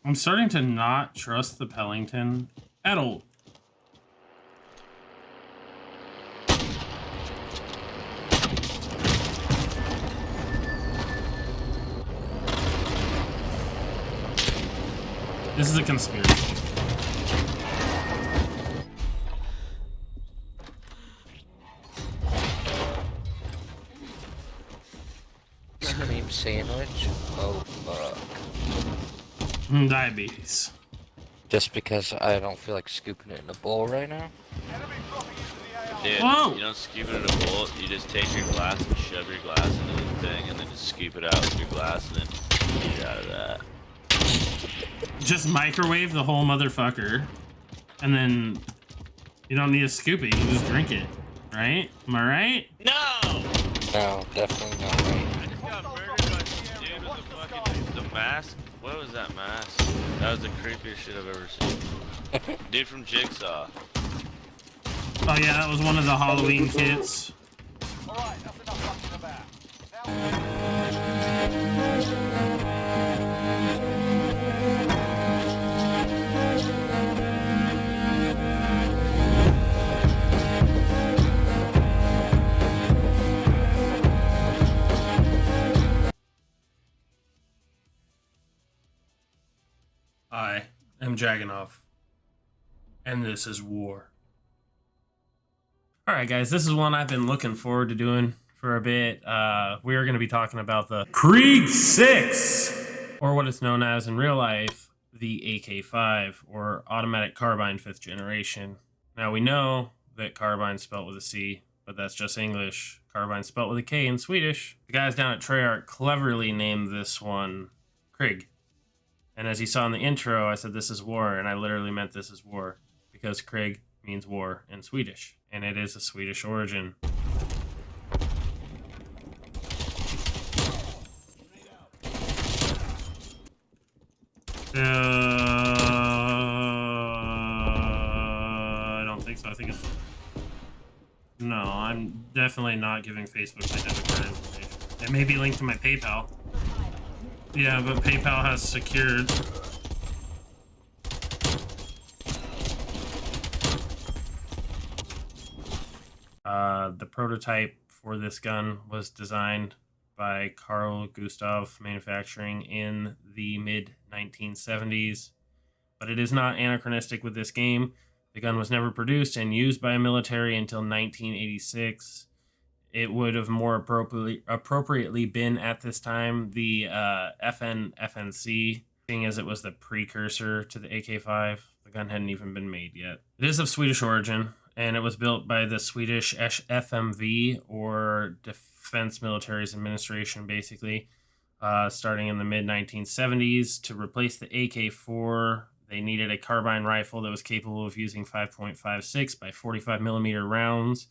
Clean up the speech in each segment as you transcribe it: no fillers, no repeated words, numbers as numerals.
I'm starting to not trust the Pellington at all. This is a conspiracy. Cream sandwich? Oh, fuck. Diabetes. Just because I don't feel like scooping it in a bowl right now? Dude, Whoa! you don't scoop it in a bowl, you just take your glass and shove your glass into the thing, and then just scoop it out with your glass, and then eat it out of that. Just microwave the whole motherfucker, and then you don't need to scoop it, you can just drink it, right? Am I right? No! No, definitely not right. I just got murdered by dude with the fucking, the mask. What was that mask? That was the creepiest shit I've ever seen. Dude from Jigsaw. Oh yeah, that was one of the Halloween kits. Alright, that's enough fucking about. I am Jaquenov, and this is war. Alright guys, this is one I've been looking forward to doing for a bit. We are going to be talking about the Krig 6, or what it's known as in real life, the AK-5, or automatic carbine 5th generation. Now we know that carbine spelt with a C, but that's just English. Carbine spelt with a K in Swedish. The guys down at Treyarch cleverly named this one Krig. And as you saw in the intro, I said this is war, and I literally meant this is war, because Krig means war in Swedish, and it is a Swedish origin. I don't think so. I think it's... No, I'm definitely not giving Facebook my debit card information. It may be linked to my PayPal. Yeah, but PayPal has secured. The prototype for this gun was designed by Carl Gustav Manufacturing in the mid-1970s, but it is not anachronistic with this game. The gun was never produced and used by a military until 1986. It would have more appropriately been at this time the FNC, being as it was the precursor to the AK-5. The gun hadn't even been made yet. It is of Swedish origin, and it was built by the Swedish FMV, or Defense Militaries Administration, basically, starting in the mid-1970s. To replace the AK-4, they needed a carbine rifle that was capable of using 5.56 by 45 millimeter rounds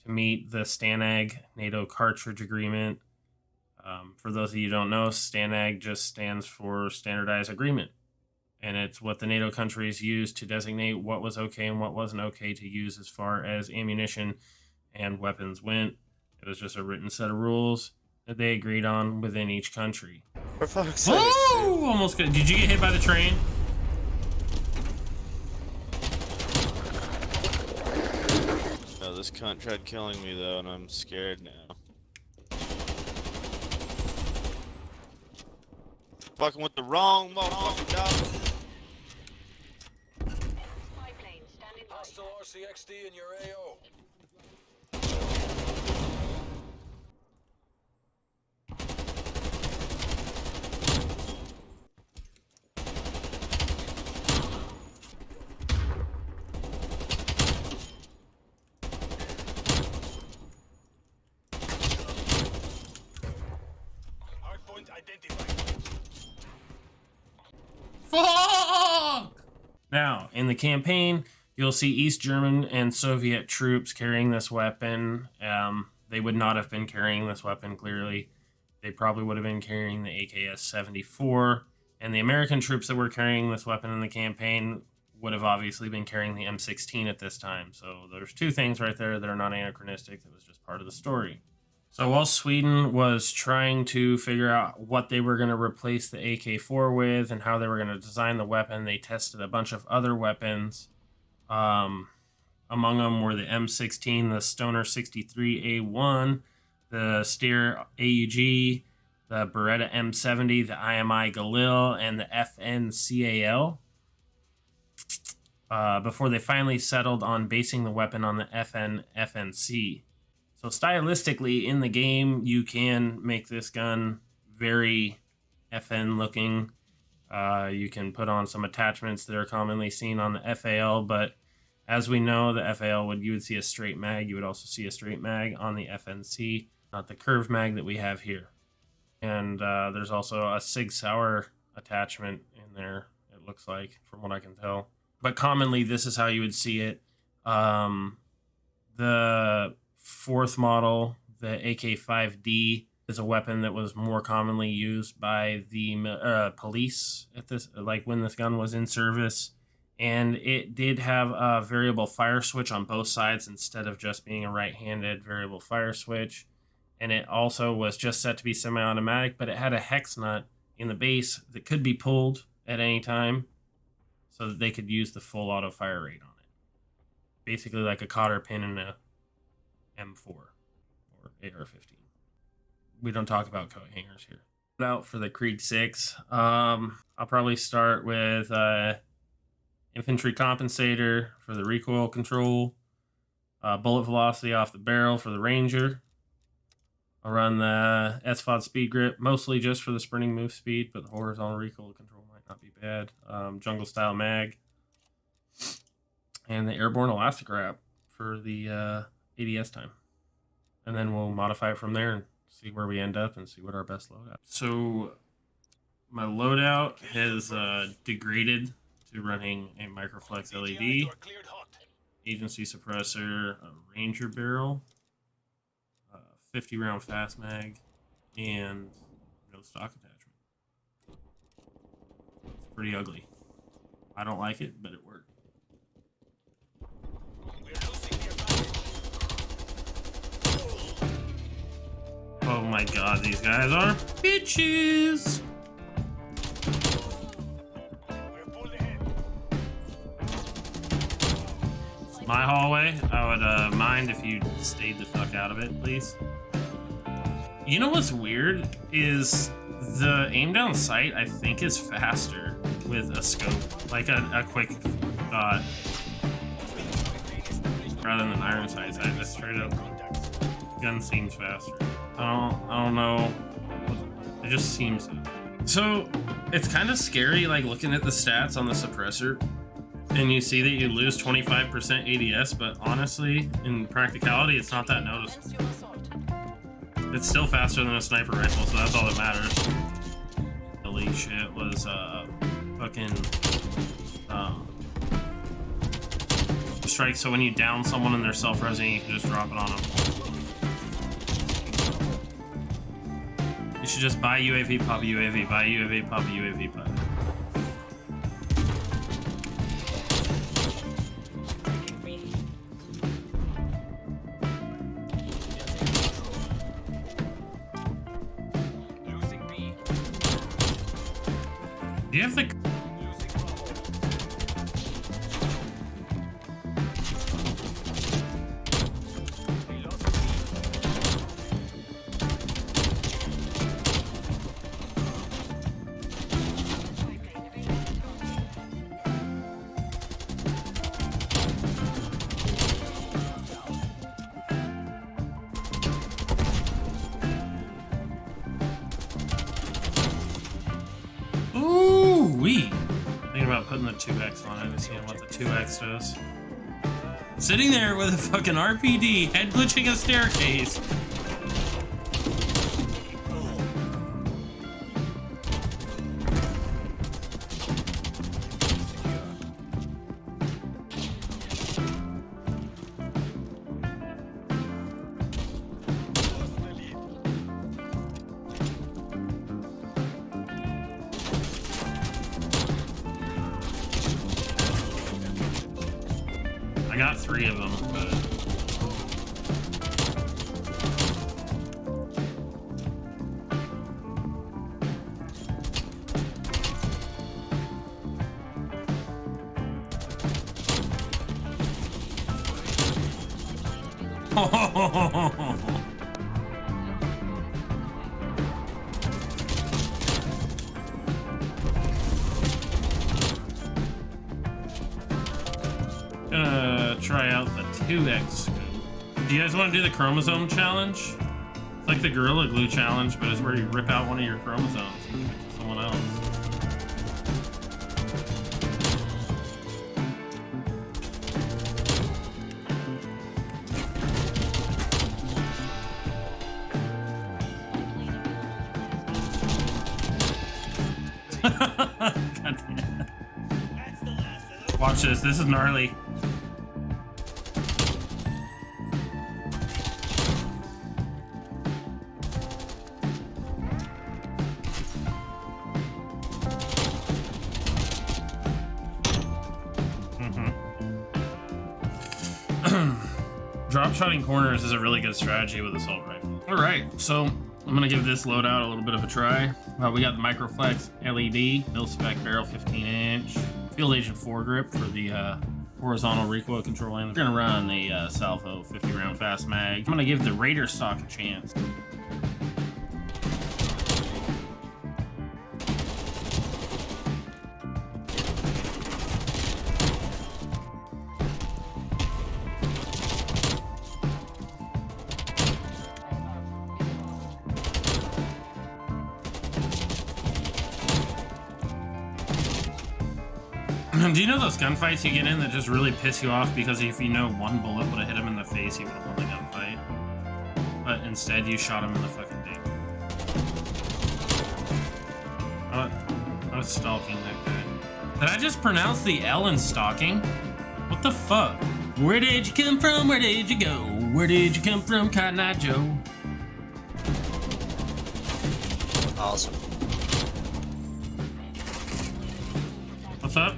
to meet the STANAG NATO cartridge agreement. For those of you who don't know, STANAG just stands for Standardized Agreement. And it's what the NATO countries used to designate what was okay and what wasn't okay to use as far as ammunition and weapons went. It was just a written set of rules that they agreed on within each country. For fuck's sake. Oh! Almost good. Did you get hit by the train? No, this cunt tried killing me though, and I'm scared now. Fucking with the wrong motherfucking dog. Hostile RCXD in your AO. Hardpoint identified. Fuck! Now, in the campaign, you'll see East German and Soviet troops carrying this weapon. They would not have been carrying this weapon, clearly. They probably would have been carrying the AKS-74. And the American troops that were carrying this weapon in the campaign would have obviously been carrying the M16 at this time. So there's two things right there that are not anachronistic. That was just part of the story. So while Sweden was trying to figure out what they were going to replace the AK-4 with and how they were going to design the weapon, they tested a bunch of other weapons. Among them were the M16, the Stoner 63A1, the Steer AUG, the Beretta M70, the IMI Galil, and the FNCAL. Before they finally settled on basing the weapon on the FNC. So stylistically, in the game, you can make this gun very FN looking. You can put on some attachments that are commonly seen on the FAL, but as we know, the FAL, you would see a straight mag. You would also see a straight mag on the FNC, not the curved mag that we have here. And there's also a Sig Sauer attachment in there, it looks like, from what I can tell. But commonly, this is how you would see it. The fourth model, the AK-5D, is a weapon that was more commonly used by the police at this, like when this gun was in service, and it did have a variable fire switch on both sides instead of just being a right-handed variable fire switch. And it also was just set to be semi-automatic, but it had a hex nut in the base that could be pulled at any time so that they could use the full auto fire rate on it. Basically like a cotter pin in a M4 or AR-15. We don't talk about coat hangers here. Out for the Krig 6, I'll probably start with infantry compensator for the recoil control, bullet velocity off the barrel for the Ranger. I'll run the SFOD speed grip, mostly just for the sprinting move speed, but the horizontal recoil control might not be bad. Jungle style mag, and the airborne elastic wrap for the ADS time. And then we'll modify it from there and see where we end up and see what our best loadout. So my loadout has degraded to running a Microflex LED, agency suppressor, a Ranger barrel, 50 round fast mag, and no stock attachment. It's pretty ugly. I don't like it, but it worked. Oh my god, these guys are bitches! My hallway, I would mind if you stayed the fuck out of it, please. You know what's weird is the aim down sight, I think, is faster with a scope, like a quick dot, rather than iron sights. I just straight up gun seems faster. I don't know. It just seems so. It's kind of scary, like looking at the stats on the suppressor, and you see that you lose 25% ADS, but honestly, in practicality, it's not that noticeable. It's still faster than a sniper rifle, so that's all that matters. Elite shit was fucking strike. So when you down someone and they're self-resing, you can just drop it on them. You should just buy UAV, pop a UAV, buy UAV, pop a UAV, pop. Do you have the... Thinking about putting the 2X on it and seeing what the 2X does. Sitting there with a fucking RPD, head glitching a staircase. I got 3 of them, but Gonna try out the 2x scope. Do you guys want to do the chromosome challenge? It's like the Gorilla Glue challenge, but it's where you rip out one of your chromosomes and give it to someone else. God damn. Watch this. This is gnarly. Drop shotting corners is a really good strategy with assault rifles. All right, so I'm gonna give this loadout a little bit of a try. We got the Microflex LED, mil-spec barrel 15-inch, field agent foregrip for the horizontal recoil control. And we're gonna run the Salvo 50-round fast mag. I'm gonna give the Raider stock a chance. Do you know those gunfights you get in that just really piss you off because if you know one bullet would have hit him in the face, he would have won the gunfight? But instead, you shot him in the fucking dick. I was stalking that guy. Did I just pronounce the L in stalking? What the fuck? Where did you come from? Where did you go? Where did you come from, Cotton Eye Joe? Awesome. What's up?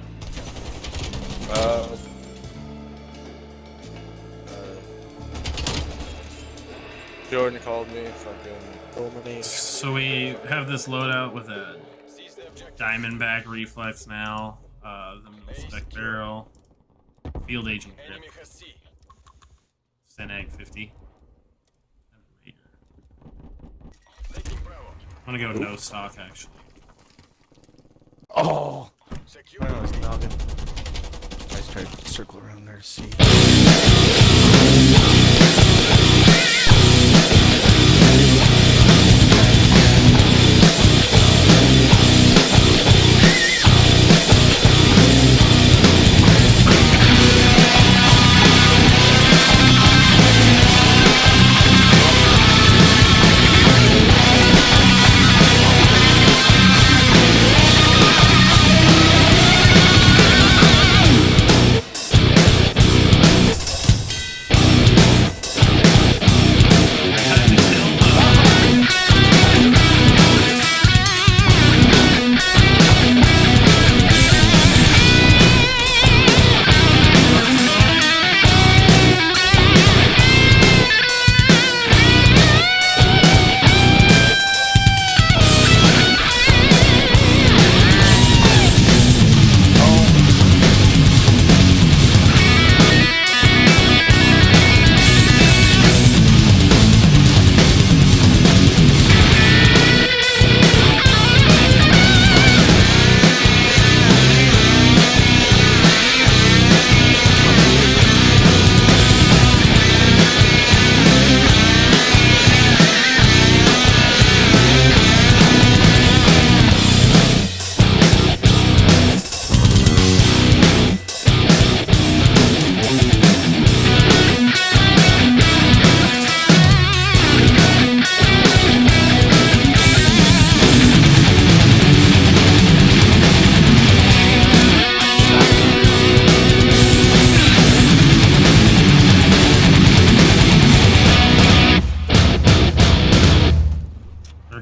Jordan called me, fucking. So we have this loadout with a Diamondback reflex now, the mil-spec barrel, field agent grip, Enemy has C. STANAG 50, and a Raider. Taking Bravo. I'm gonna go no stock actually. Oh! Secure. I was noggin. I just tried to circle around there to see.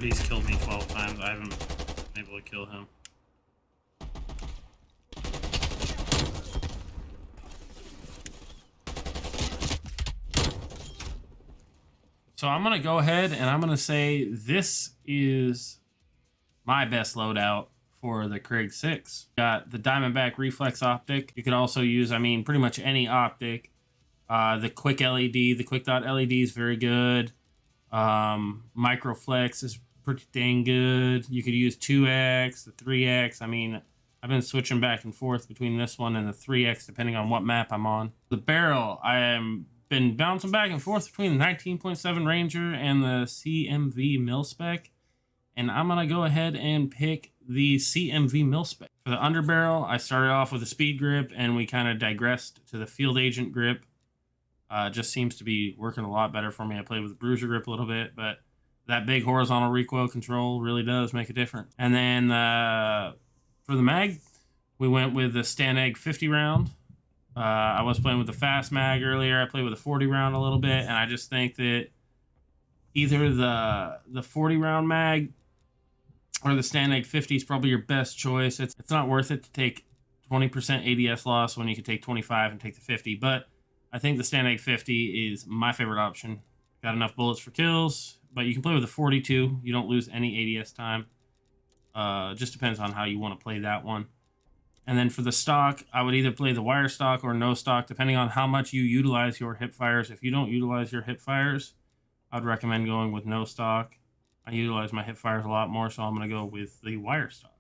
He's killed me 12 times. I haven't been able to kill him. So I'm going to go ahead and I'm going to say this is my best loadout for the Krig 6. Got the Diamondback reflex optic. You could also use, I mean, pretty much any optic. The quick LED, the quick dot LED is very good. Microflex is pretty dang good. You could use 2X, the 3X. I mean, I've been switching back and forth between this one and the 3X depending on what map I'm on. The barrel, I am been bouncing back and forth between the 19.7 Ranger and the CMV mil-spec. And I'm going to go ahead and pick the CMV mil-spec. For the underbarrel, I started off with a speed grip and we kind of digressed to the field agent grip. Just seems to be working a lot better for me. I played with the bruiser grip a little bit, but that big horizontal recoil control really does make a difference. And then for the mag, we went with the STANAG 50 round. I was playing with the fast mag earlier. I played with a 40 round a little bit, and I just think that either the 40 round mag or the STANAG 50 is probably your best choice. It's not worth it to take 20% ADS loss when you could take 25 and take the 50, but I think the STANAG 50 is my favorite option. Got enough bullets for kills, but you can play with a 42. You don't lose any ADS time. Just depends on how you want to play that one. And then for the stock, I would either play the wire stock or no stock, depending on how much you utilize your hip fires. If you don't utilize your hip fires, I'd recommend going with no stock. I utilize my hip fires a lot more, so I'm going to go with the wire stock.